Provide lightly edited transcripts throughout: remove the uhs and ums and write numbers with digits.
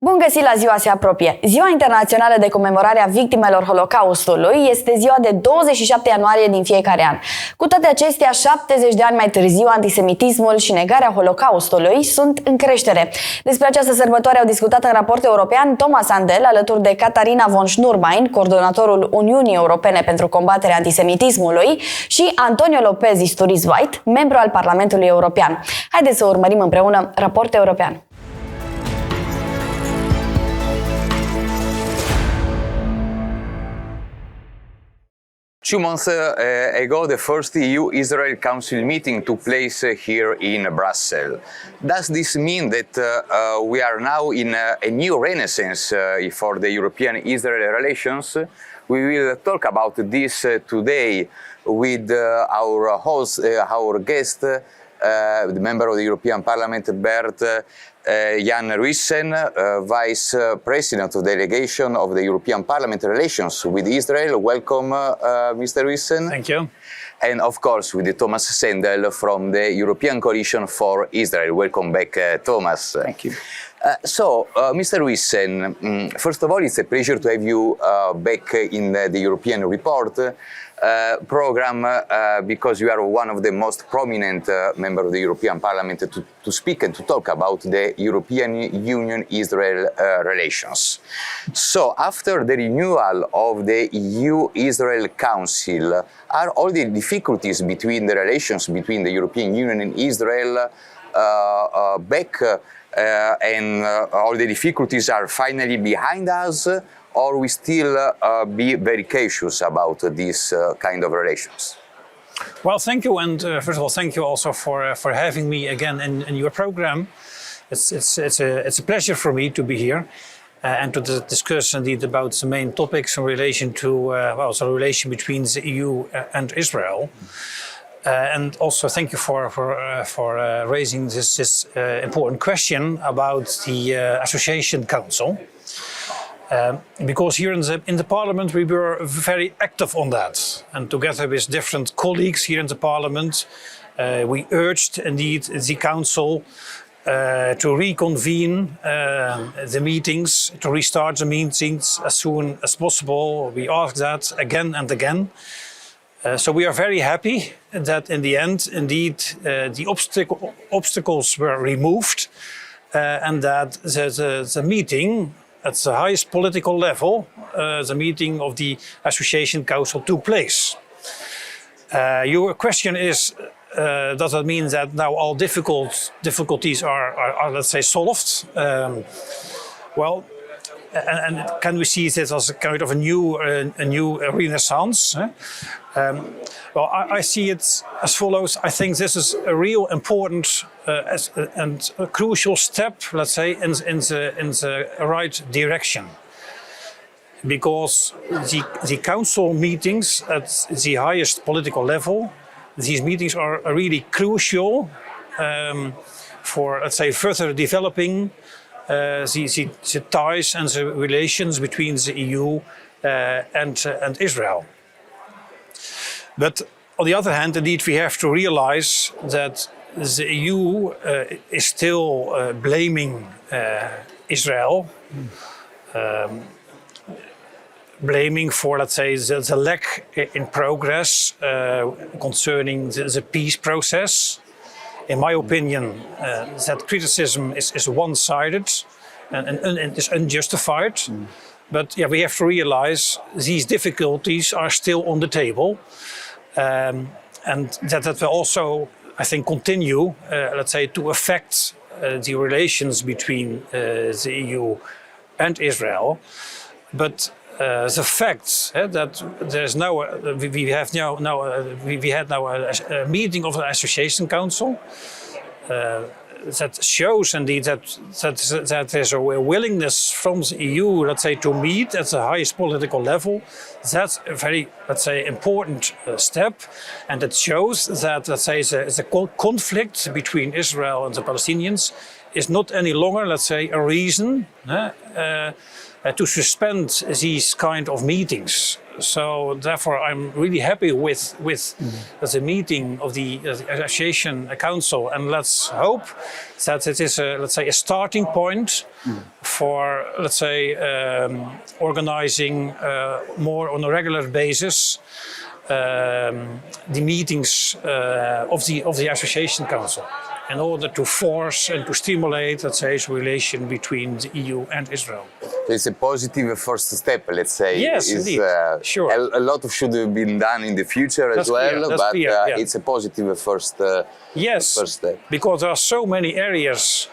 Bun găsit la Ziua se apropie! Ziua Internațională de Comemorare a Victimelor Holocaustului este ziua de 27 ianuarie din fiecare an. Cu toate acestea, 70 de ani mai târziu, antisemitismul și negarea Holocaustului sunt în creștere. Despre această sărbătoare au discutat în Raport European Thomas Handel, alături de Katharina von Schnurbein, coordonatorul Uniunii Europene pentru combaterea antisemitismului, și Antonio Lopez Isturiz White, membru al Parlamentului European. Haideți să urmărim împreună Raport European. 2 months ago, the first EU-Israel Council meeting took place here in Brussels. Does this mean that we are now in a new renaissance for the European-Israel relations? We will talk about this today with our host, our guest, the member of the European Parliament, Bert-Jan Ruissen, Vice President of the Delegation of the European Parliament Relations with Israel. Welcome, Mr. Ruissen. Thank you. And of course, with Thomas Sendel from the European Coalition for Israel. Welcome back, Thomas. Thank you. Mr. Ruissen, first of all, it's a pleasure to have you back in the European Report program because you are one of the most prominent members of the European Parliament to speak and to talk about the European Union-Israel relations. So, after the renewal of the EU-Israel Council, are all the difficulties between the relations between the European Union and Israel back and all the difficulties are finally behind us? Or we still be very cautious about this kind of relations? Well, thank you, and first of all, thank you also for having me again in your program. It's a pleasure for me to be here and to discuss indeed about the main topics in relation to the relation between the EU and Israel. And also thank you for raising this important question about the Association Council. Because here in the Parliament we were very active on that, and together with different colleagues here in the Parliament we urged indeed the Council to reconvene the meetings, to restart the meetings as soon as possible. We asked that again and again. So we are very happy that in the end indeed the obstacles were removed and that the meeting at the highest political level, the meeting of the Association Council took place. Your question is, does that mean that now all difficulties are let's say, solved? Well, and can we see this as a kind of a new renaissance? Well, I see it as follows. I think this is a real important and a crucial step, let's say, in the right direction. Because the council meetings at the highest political level, these meetings are really crucial for, let's say, further developing the ties and the relations between the EU and Israel. But on the other hand, indeed, we have to realize that the EU is still blaming Israel, blaming for, let's say, the lack in progress concerning the peace process. In my opinion, that criticism is one-sided and is unjustified. But yeah, we have to realize these difficulties are still on the table. And that will also, I think, continue, let's say, to affect the relations between the EU and Israel. But the fact that there's now we had now a meeting of the Association Council that shows indeed that there's a willingness from the EU, let's say, to meet at the highest political level. That's a very, let's say, important step, and it shows that, let's say, the conflict between Israel and the Palestinians is not any longer, let's say, a reason to suspend these kind of meetings. So therefore, I'm really happy with the meeting of the Association Council, and let's hope that it is let's say a starting point for, let's say, organizing more on a regular basis the meetings of the Association Council, in order to force and to stimulate, let's say, the relation between the EU and Israel. It's a positive first step, let's say. Yes, indeed. Sure. A lot should have been done in the future That's as well, clear. That's but clear, yeah. it's a positive first step. Because there are so many areas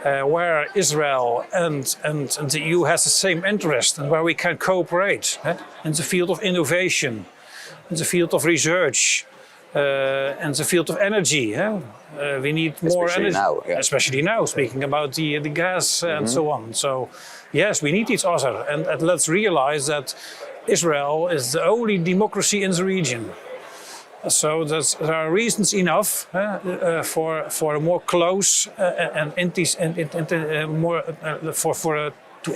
where Israel and the EU has the same interest, and where we can cooperate in the field of innovation, in the field of research, and the field of energy. We need more Especially energy, now, yeah. especially now, speaking about the gas and so on. So, yes, we need each other, and let's realize that Israel is the only democracy in the region. So there are reasons enough for a more close and more to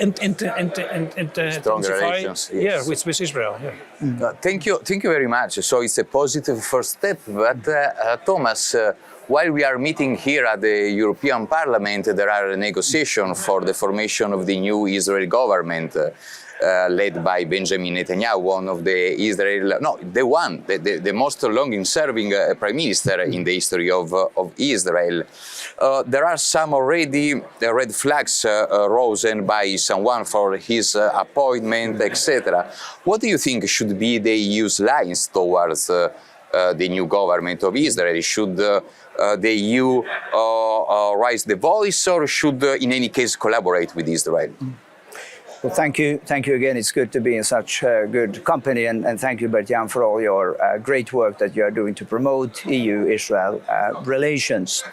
Stronger relations, yes. Yeah, with Israel. Yeah. Thank you very much. So it's a positive first step. But Thomas, while we are meeting here at the European Parliament, there are negotiations for the formation of the new Israeli government. Led by Benjamin Netanyahu, one of the most long-serving prime minister in the history of Israel. There are some already red flags risen by someone for his appointment, etc. What do you think should be the EU's lines towards the new government of Israel? Should the EU raise the voice, or should, in any case, collaborate with Israel? Well, thank you again. It's good to be in such good company, and thank you, Bert-Jan, for all your great work that you are doing to promote EU-Israel relations.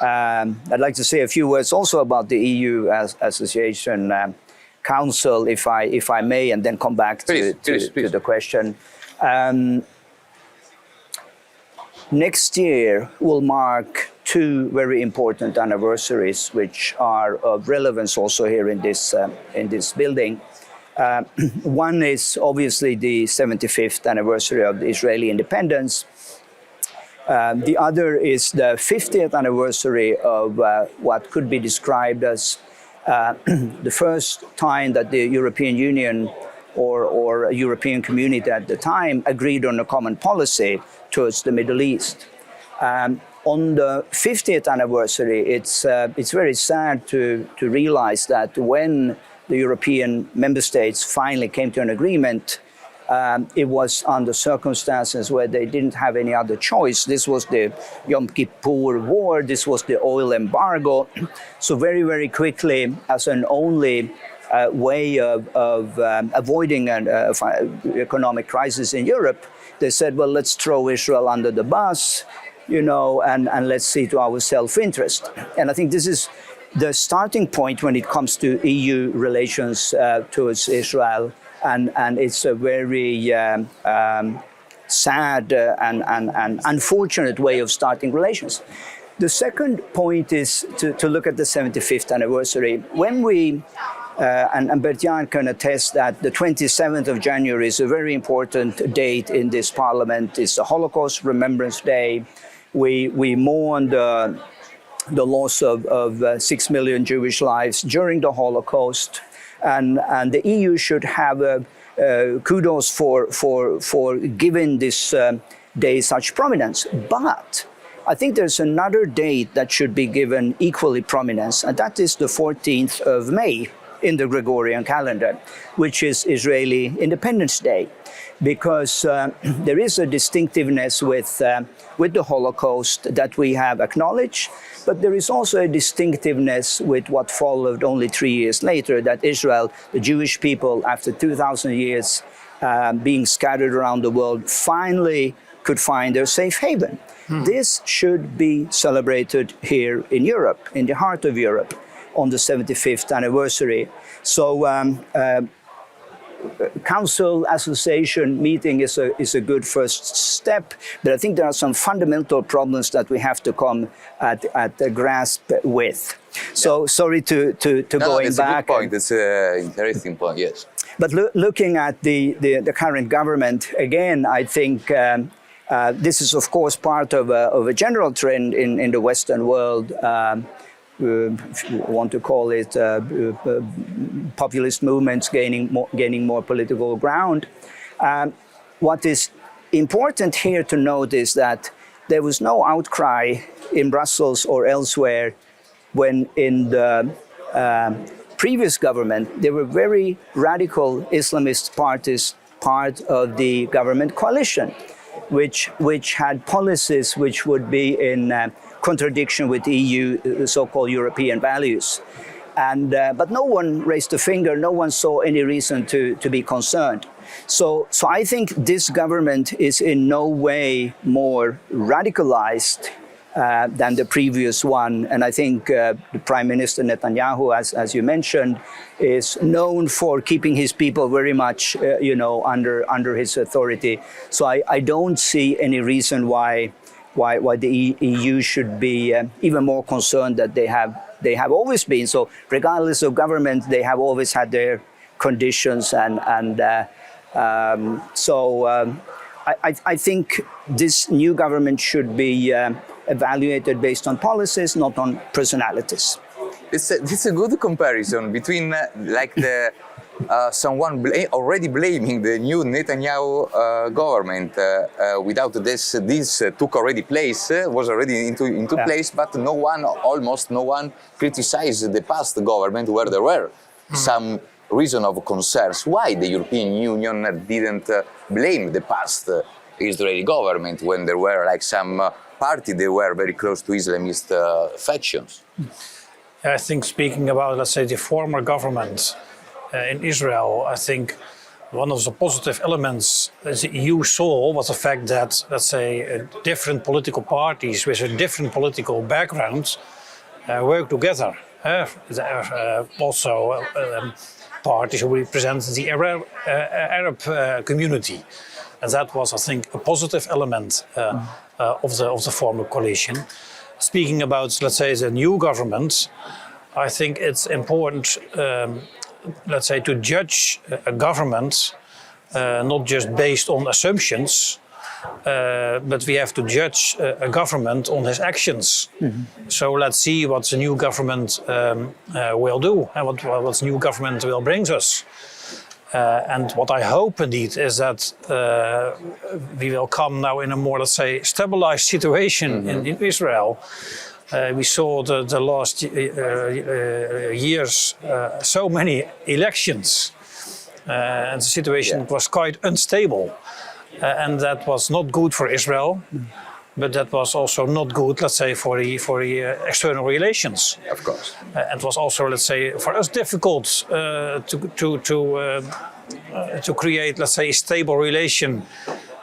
I'd like to say a few words also about the EU Association Council, if I may, and then come back to the question. Next year will mark two very important anniversaries, which are of relevance also here in this building. One is obviously the 75th anniversary of the Israeli independence. The other is the 50th anniversary of what could be described as the first time that the European Union or European community at the time agreed on a common policy towards the Middle East. On the 50th anniversary, it's very sad to realize that when the European member states finally came to an agreement, it was under circumstances where they didn't have any other choice. This was the Yom Kippur War, this was the oil embargo. So very, very quickly, as an only way of avoiding an economic crisis in Europe, they said, well, let's throw Israel under the bus, and let's see to our self-interest. And I think this is the starting point when it comes to EU relations towards Israel, and it's a very sad and unfortunate way of starting relations. The second point is to look at the 75th anniversary. When we and Bert-Jan can attest that the 27th of January is a very important date in this parliament. It's the Holocaust Remembrance Day. We mourn the loss of 6 million Jewish lives during the Holocaust, and the EU should have kudos for giving this day such prominence. But I think there's another date that should be given equally prominence, and that is the 14th of May in the Gregorian calendar, which is Israeli Independence Day, because there is a distinctiveness with the Holocaust that we have acknowledged, but there is also a distinctiveness with what followed only 3 years later, that Israel, the Jewish people, after 2,000 years being scattered around the world, finally could find their safe haven. This should be celebrated here in Europe, in the heart of Europe, on the 75th anniversary. So Council association meeting is a good first step, but I think there are some fundamental problems that we have to come at the grasp with. So sorry to going it's back. A good point. It's an interesting point. Yes. But looking at the current government again, I think this is of course part of a general trend in the Western world. If you want to call it populist movements gaining more political ground. What is important here to note is that there was no outcry in Brussels or elsewhere when in the previous government there were very radical Islamist parties part of the government coalition, which had policies which would be in contradiction with EU, so-called European values. But no one raised a finger, no one saw any reason to be concerned. So I think this government is in no way more radicalized than the previous one. And I think the Prime Minister Netanyahu, as you mentioned, is known for keeping his people very much under his authority. So I don't see any reason why the EU should be even more concerned that they have always been. So regardless of government, they have always had their conditions, I think this new government should be evaluated based on policies, not on personalities. It's a good comparison between someone already blaming the new Netanyahu government without this took already place, was already into place, but almost no one criticized the past government where there were some reason of concerns. Why the European Union didn't blame the past Israeli government when there were some party they were very close to Islamist factions? I think speaking about, let's say, the former government in Israel, I think one of the positive elements that the EU saw was the fact that, let's say, different political parties with a different political backgrounds work together. Also parties who represent the Arab community. And that was, I think, a positive element of the former coalition. Speaking about, let's say, the new government, I think it's important, let's say, to judge a government not just based on assumptions, but we have to judge a government on his actions. Mm-hmm. So let's see what the new government will do and what the new government will bring us. And what I hope indeed is that we will come now in a more, let's say, stabilized situation in Israel. We saw the last years so many elections, and the situation was quite unstable, and that was not good for Israel. But that was also not good, let's say, for the external relations. Of course. It was also, let's say, for us difficult to create, let's say, a stable relation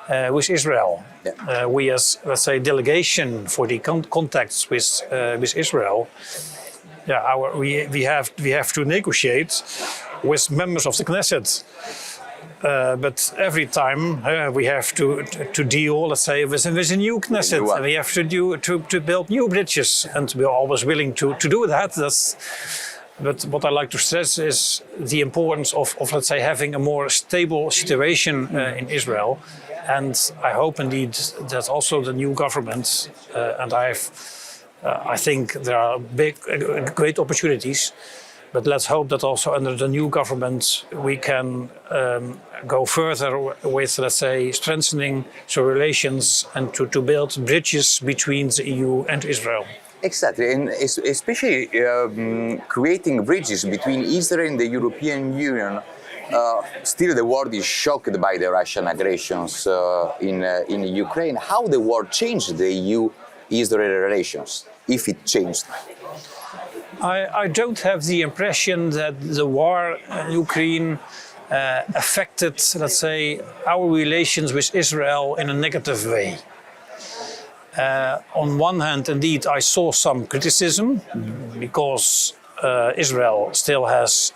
with Israel. Yeah. We, as, let's say, delegation for the contacts with Israel, we have to negotiate with members of the Knesset. But every time we have to deal, let's say, with a new Knesset, and we have to build new bridges, and we're always willing to do that. But what I like to stress is the importance of let's say, having a more stable situation in Israel, and I hope indeed that also the new government, and I think there are great opportunities. But let's hope that also under the new government we can go further with, let's say, strengthening the relations and to build bridges between the EU and Israel. Exactly, and especially creating bridges between Israel and the European Union. Still the world is shocked by the Russian aggressions in Ukraine. How the war changed the EU-Israel relations, if it changed? I don't have the impression that the war in Ukraine affected, let's say, our relations with Israel in a negative way. On one hand, indeed, I saw some criticism because Israel still has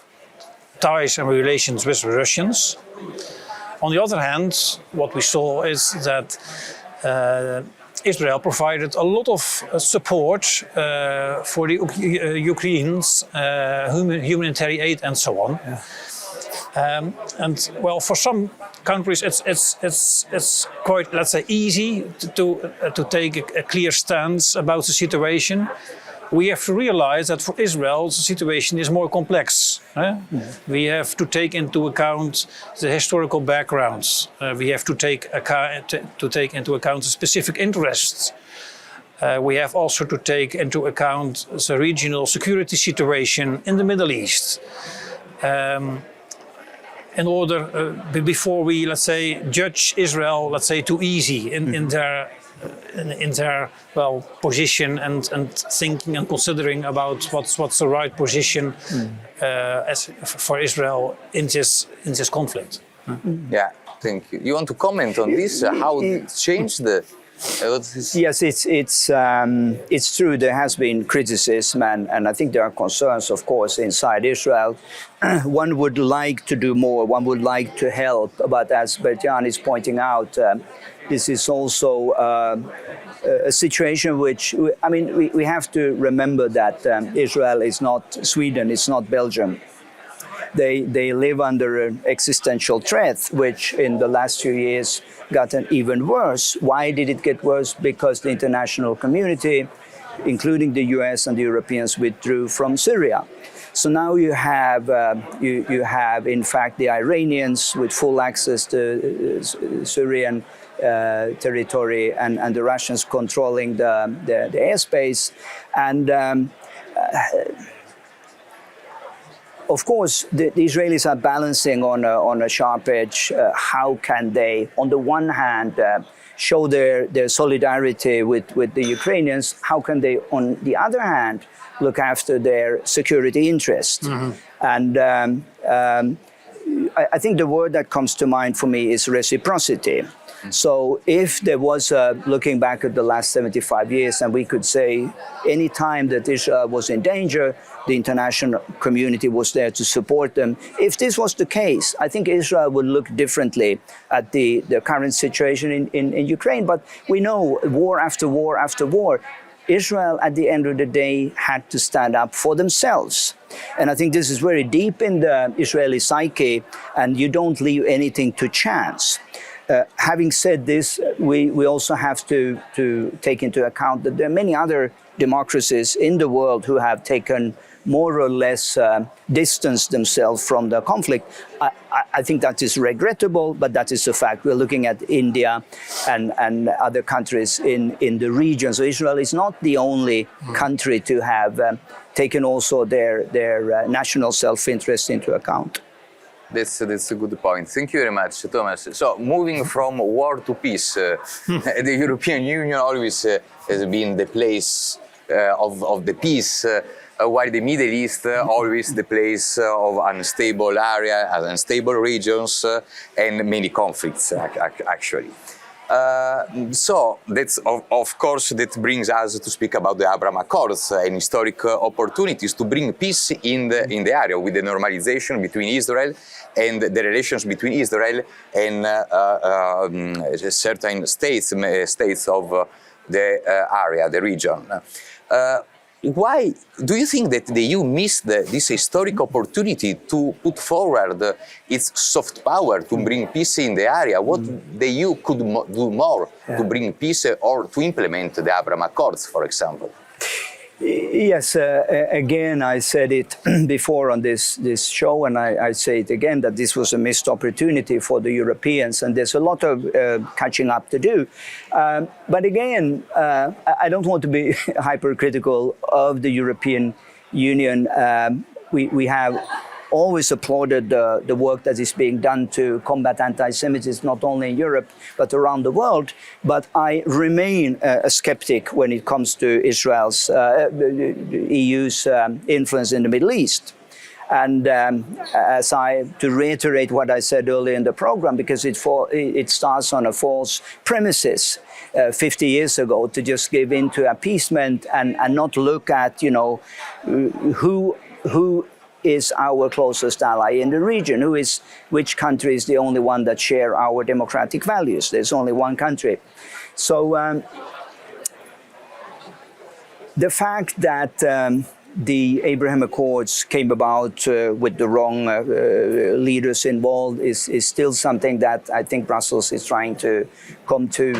ties and relations with the Russians. On the other hand, what we saw is that Israel provided a lot of support for the Ukrainians, humanitarian aid and so on. Yeah. And well, for some countries, it's quite, let's say, easy to take a clear stance about the situation. We have to realize that for Israel, the situation is more complex. We have to take into account the historical backgrounds. We have to take into account the specific interests. We have also to take into account the regional security situation in the Middle East. In order, before we, let's say, judge Israel, let's say, too easy in their well position and thinking and considering about what's the right position as for Israel in this conflict. Yeah, thank you. You want to comment on this? How it changed the? Yes, it's true. There has been criticism, and I think there are concerns, of course, inside Israel. One would like to do more. One would like to help, but as Bert-Jan is pointing out, this is also a situation which, I mean, we have to remember that Israel is not Sweden, it's not Belgium. They live under an existential threat, which in the last few years gotten even worse. Why did it get worse? Because the international community, including the US and the Europeans, withdrew from Syria. So now you have, in fact, the Iranians with full access to Syrian territory and the Russians controlling the airspace. And of course, the Israelis are balancing on a sharp edge. How can they, on the one hand, show their solidarity with the Ukrainians? How can they, on the other hand, look after their security interests? Mm-hmm. And I think the word that comes to mind for me is reciprocity. So if there was, looking back at the last 75 years, and we could say any time that Israel was in danger, the international community was there to support them. If this was the case, I think Israel would look differently at the current situation in Ukraine. But we know war after war after war, Israel, at the end of the day, had to stand up for themselves. And I think this is very deep in the Israeli psyche, and you don't leave anything to chance. Having said this, we also have to take into account that there are many other democracies in the world who have taken more or less distanced themselves from the conflict. I think that is regrettable, but that is a fact. We're looking at India and other countries in the region. So Israel is not the only country to have taken also their national self-interest into account. That's a good point. Thank you very much, Thomas. So, moving from war to peace, the European Union always has been the place of the peace, while the Middle East always the place of unstable areas, unstable regions, and many conflicts, actually. So that's of course that brings us to speak about the Abraham Accords and historic opportunities to bring peace in the area with the normalization between Israel and the relations between Israel and certain states of the area, the region. Why do you think that the EU missed this historic opportunity to put forward its soft power to bring peace in the area? What the EU could do more to bring peace or to implement the Abraham Accords, for example? Yes, again, I said it before on this show, and I say it again, that this was a missed opportunity for the Europeans, and there's a lot of catching up to do. But again, I don't want to be hypercritical of the European Union. We have always applauded the work that is being done to combat anti-Semitism, not only in Europe, but around the world. But I remain a skeptic when it comes to Israel's, the EU's influence in the Middle East. And to reiterate what I said earlier in the program, because it starts on a false premises 50 years ago, to just give in to appeasement and not look at, who is our closest ally in the region? Which country is the only one that share our democratic values? There's only one country. So the fact that the Abraham Accords came about with the wrong leaders involved is still something that I think Brussels is trying to come to,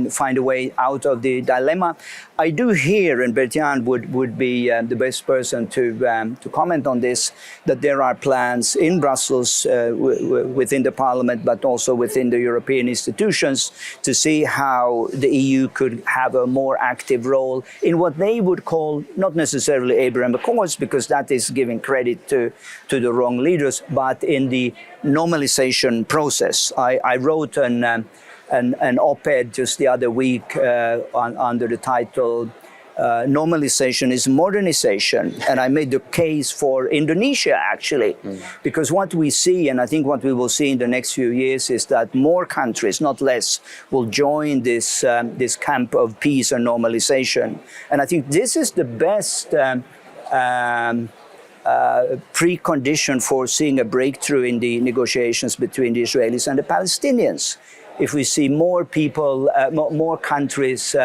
find a way out of the dilemma. I do hear, and Bert-Jan would be the best person to comment on this, that there are plans in Brussels within the Parliament, but also within the European institutions, to see how the EU could have a more active role in what they would call, not necessarily Abraham Accords, because that is giving credit to the wrong leaders, but in the normalization process. I wrote an op-ed just the other week under the title Normalization is Modernization, and I made the case for Indonesia actually, because what we see, and I think what we will see in the next few years, is that more countries, not less, will join this camp of peace and normalization. And I think this is the best precondition for seeing a breakthrough in the negotiations between the Israelis and the Palestinians. If we see more people, more countries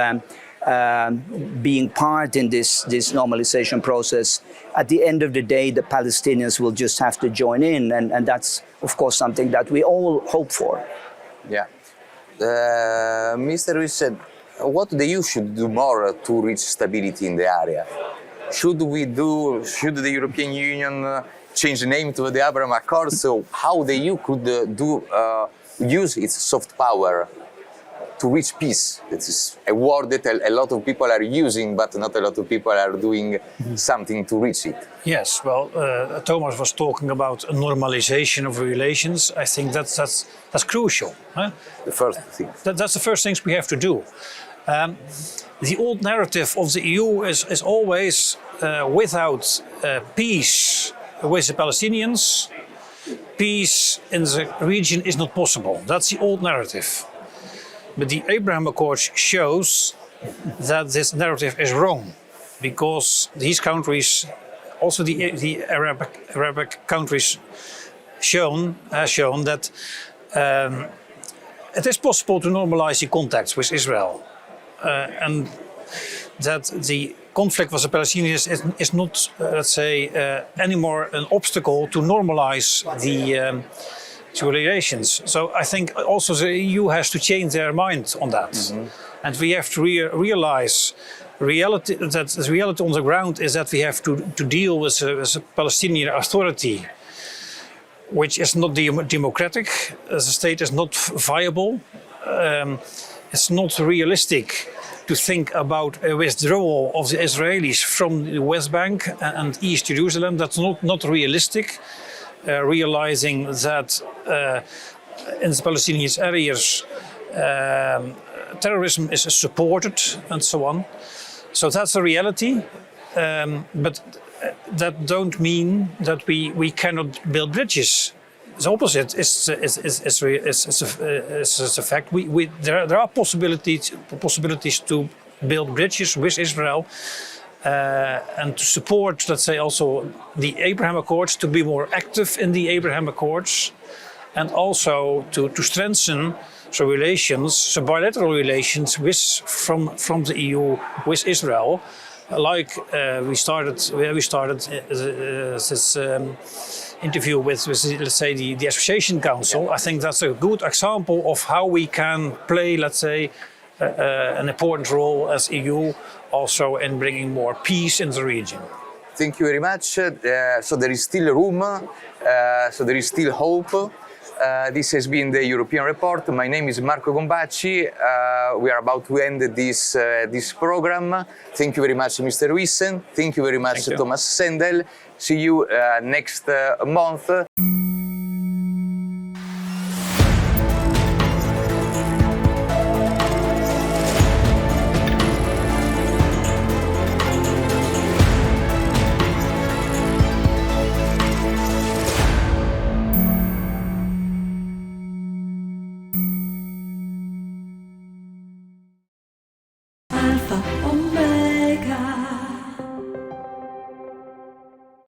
being part in this normalization process, at the end of the day, the Palestinians will just have to join in, and that's, of course, something that we all hope for. Yeah. Mr. Ruissen, what the EU should do more to reach stability in the area? Should the European Union change the name to the Abraham Accords? So how the EU could use its soft power to reach peace? It is a word that a lot of people are using, but not a lot of people are doing something to reach it. Yes, well, Thomas was talking about a normalization of relations. I think that's crucial. Huh? The first thing. That's the first things we have to do. The old narrative of the EU is always without peace with the Palestinians, peace in the region is not possible. That's the old narrative. But the Abraham Accords shows that this narrative is wrong, because these countries, also the Arabic countries, has shown that it is possible to normalize the contacts with Israel, and that the conflict with the Palestinians is not, let's say, anymore an obstacle to normalize the relations. So I think also the EU has to change their mind on that, and we have to realize that the reality on the ground is that we have to deal with the Palestinian Authority, which is not democratic. The state is not viable. It's not realistic to think about a withdrawal of the Israelis from the West Bank and East Jerusalem. That's not realistic. Realizing that in the Palestinian areas terrorism is supported and so on. So that's a reality, but that don't mean that we cannot build bridges. The opposite is a fact. There are possibilities to build bridges with Israel and to support, let's say, also the Abraham Accords, to be more active in the Abraham Accords, and also to strengthen the relations, the bilateral relations from the EU with Israel. Like we started this interview with let's say the Association Council. I think that's a good example of how we can play, let's say, an important role as EU, also in bringing more peace in the region. Thank you very much. So there is still room. So there is still hope. This has been the European Report. My name is Marco Gombacci. We are about to end this program. Thank you very much, Mr. Ruissen. Thank you very much, Thomas Sendel. See you next month.